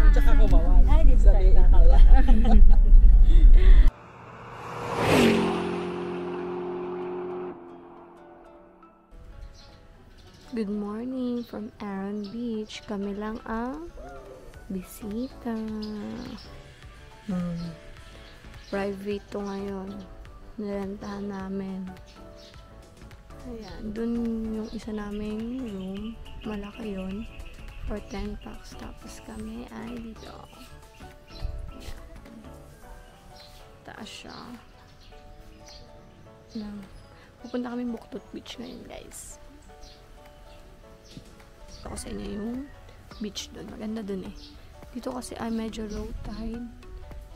Tsaka kumawa. Ay, di ba tayo nakala? Good morning from Aaron Beach. Kami lang ang bisita. Private to ngayon. Nilentahan namin. Ayan, dun yung isa naming room. Malaki yun. For 10 bucks. Tapos kami ay dito. Ayan. Taas siya. Pupunta kami Buktot Beach ngayon, guys. Ito ko sa inyo yung beach dun. Maganda dun eh. Dito kasi ay medyo low tide.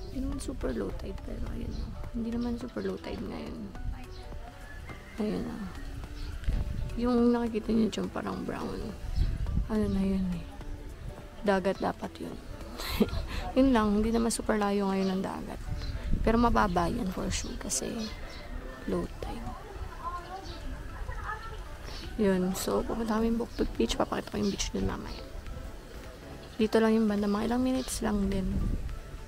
Hindi naman super low tide, pero ayun o. Hindi naman super low tide ngayon. Ayun o. Yung nakikita nyo dyan parang brown. Ano na yun eh. Dagat dapat yun. Yun lang. Hindi naman super layo ngayon ng dagat. Pero mababa yan for sure kasi low tide. Yun. So, pupunta kami Buktot Beach. Papakita ko yung beach dun mamaya. Dito lang yung banda. Mga ilang minutes lang din.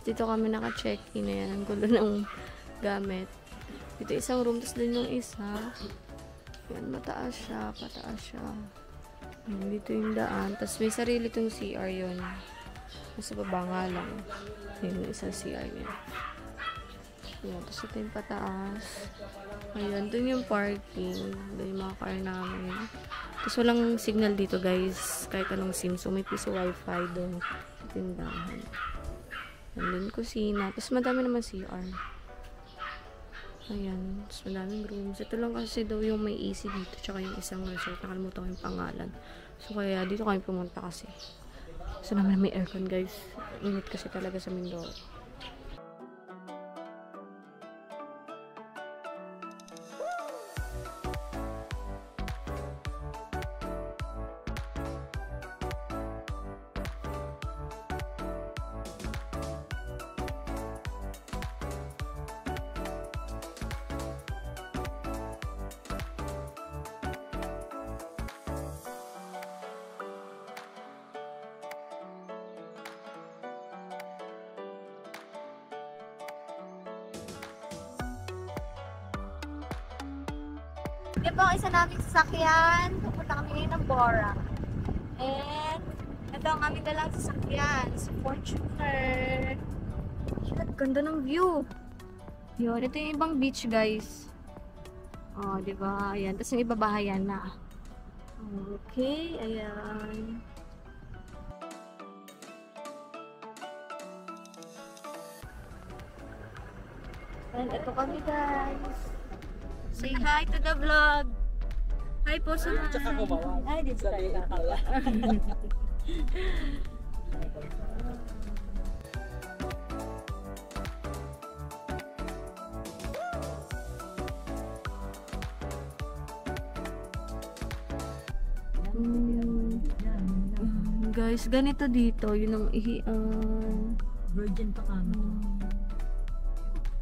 Dito kami naka-check-in. Ayan. Ang gulo ng gamit. Dito isang room. Tapos din yung isa. Yan. Mataas siya. Pataas siya. Yan, dito yung daan. Tapos may sarili itong CR yun. Nasa baba nga lang. Yan yung isang CR niya. Yan. Tapos ito yung pataas. Ayan, dun yung parking. Dun yung mga car namin. Tapos walang signal dito, guys. Kahit anong SIM. So, may piso wifi dun. Tindahan. Dun kusina. Tapos madami naman CR. Ayan. Tapos madaming rooms. Ito lang kasi daw yung may AC dito. Tsaka yung isang resort. Nakalimutan ko yung pangalan. So, kaya dito kami pumunta kasi. So, naman may aircon, guys. Init kasi talaga sa Mindoro. Ito po ang isa naming sasakyan. Pupunta kami ngayon ng Bora. And ito ang aming dalang sasakyan. Si Fortuner. Shit, ganda ng view. Yun, ito yung ibang beach, guys. Oh, diba? Ayan. Tapos yung iba bahayan na. Okay, ayan. And ito kami, guys. Say hi to the vlog. Hi po sa mga. Tsaka kumawa. Ay, di ba tayo nakala? Guys, ganito dito. Yun ang ihian. Virgin pa kami.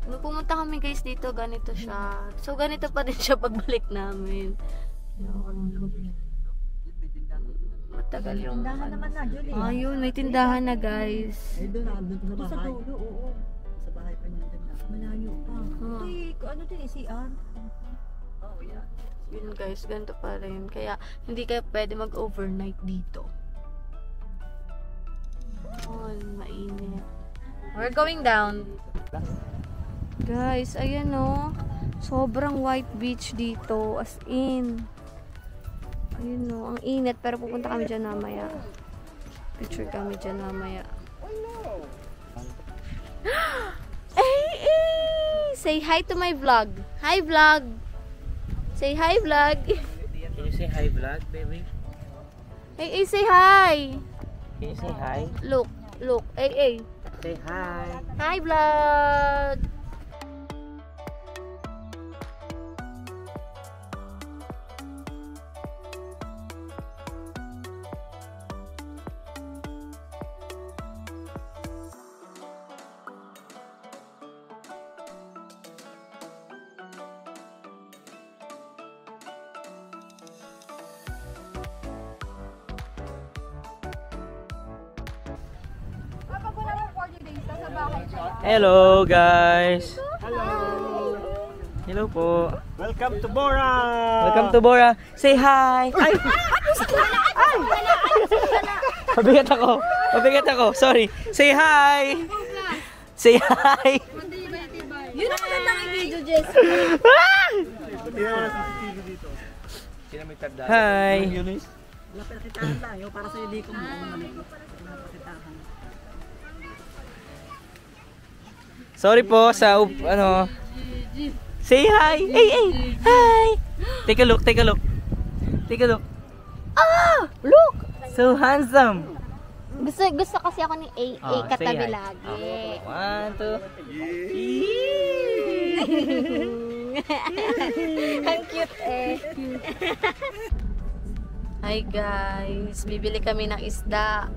Nung pumunta kami guys dito, ganito siya. So, ganito pa din siya pagbalik namin. Matagal yung... Tindahan naman na, Julie. Ayun, may tindahan na guys. Eh, doon sa Sa bahay. dulo, oo. Sa bahay pa niya din na. Malayo pa. Ito, ano din, CR? Oh, yeah. Yun guys, ganito pa rin. Kaya, hindi kayo pwede mag-overnight dito. Oh, mainit. We're going down. Guys, ayan o. Sobrang white beach dito. As in. Ayun o. Ang init. Pero pupunta kami dyan mamaya. Picture kami dyan mamaya. Ay! Say hi to my vlog. Hi vlog! Say hi vlog! Can you say hi vlog, baby? Ay, say hi! Can you say hi? Look, look. Ay. Say hi. Hi vlog! Hello guys. Hello po. Welcome to Bora! Welcome to Bora. Say hi. Ay. Ay. Mabigat ako. Sorry. Say hi. Say hi. Yun ang magandang video, Jess. Hi. Sorry po sa ano. Say hi. Hey, hey. Hi. Take a look. Ah! Look! So handsome. Gusto kasi ako ni AA Oh, katabi say hi. lagi. 1, 2. Ang cute eh. Hi guys, bibili kami ng isda.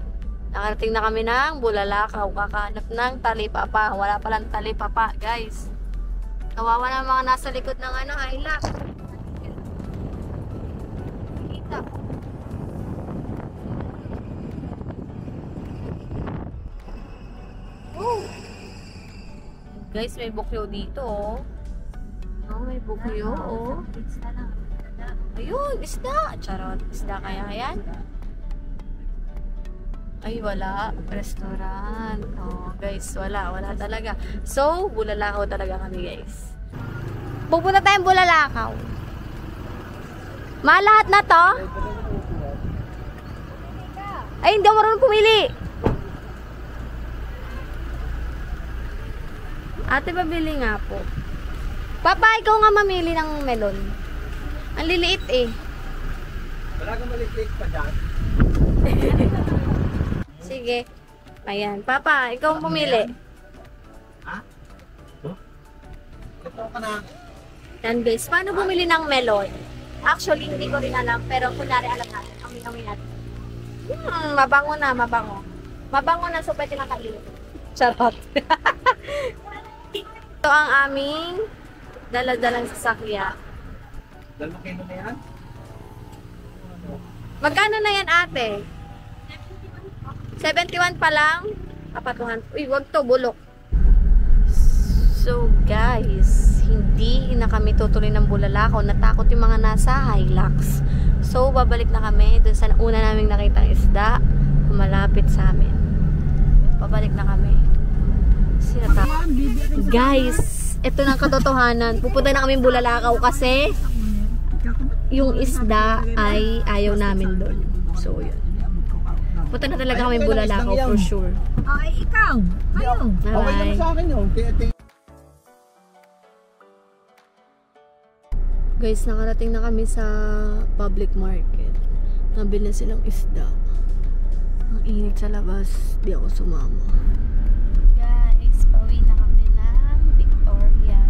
Nakarating na kami ng Bulalakaw. Kakahanap ng talipapa. Wala palang talipapa, guys. Kawawa na mga nasa likod ng Hilux. Kita. Oh. Guys, may bukyo dito, oh. Oh, may bukyo, oh. Ayun, isda. Charot. Isda kaya yan? Ay, wala. Restaurant. Oh, guys, wala. Wala talaga. So, Bulalakaw talaga kami, guys. Pupunta tayong Bulalakaw. Lahat na to? Ay, hindi ako marunong pumili. Ate, pabili nga po. Papa, ikaw nga mamili ng melon. Ang liliit eh. Wala kang malitik pa dyan. Sige. Ayan. Papa, ikaw ang pumili. Ha? Ito ka na. Yan, guys. Paano bumili ng melon? Actually, hindi ko rin alam. Pero kunwari alam natin. Kami natin. Mabango na, mabango. Mabango na, so pwede na kainin. Charot. Ito ang aming dala-dalang sasakyan. Dalawang kilo na yan? Magkano na yan, ate? 71 pa lang? Kapatuhan. Uy, wag to, bulok. So, guys, hindi na kami tutuloy ng Bulalakaw. Natakot yung mga nasa Hilux. So, babalik na kami dun sa una naming nakitang isda. Malapit sa amin. Babalik na kami. Guys, ito na ang katotohanan. Pupunta na kami Bulalakaw kasi yung isda ay ayaw namin doon. So, yun. Punta na talaga kami Bulalakaw for sure. Ay, ikaw. Ayaw. Okay lang Bye-bye. sa akin yun. Guys, nakarating na kami sa public market. Nabili na silang isda. Ang init sa labas. Di ako sumama. Guys, pauwi na kami ng Victoria.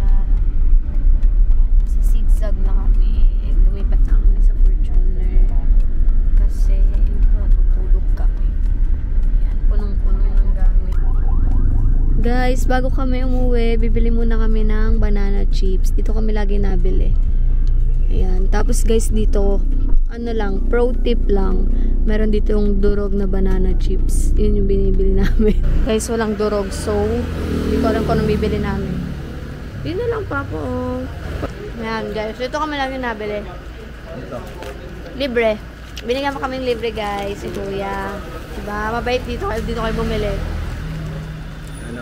Nasa zigzag na kami. Lumipat na kami sa Fortuner. Kasi matutulog kami. Yan, punong-puno ng gamit. Guys, bago kami umuwi, bibili muna kami ng banana chips. Dito kami lagi nabili. Ayan. Tapos guys, dito, ano lang, pro tip lang. Meron dito yung durog na banana chips. Yun yung binibili namin. Guys, walang durog. So, hindi ko alam kung anong bibili namin. Yun na lang pa po. Ayan guys, dito kami lagi nabili. Libre. Binigyan mo kaming libre guys, si Kuya. Diba? Mabait dito kayo bumili. Ano?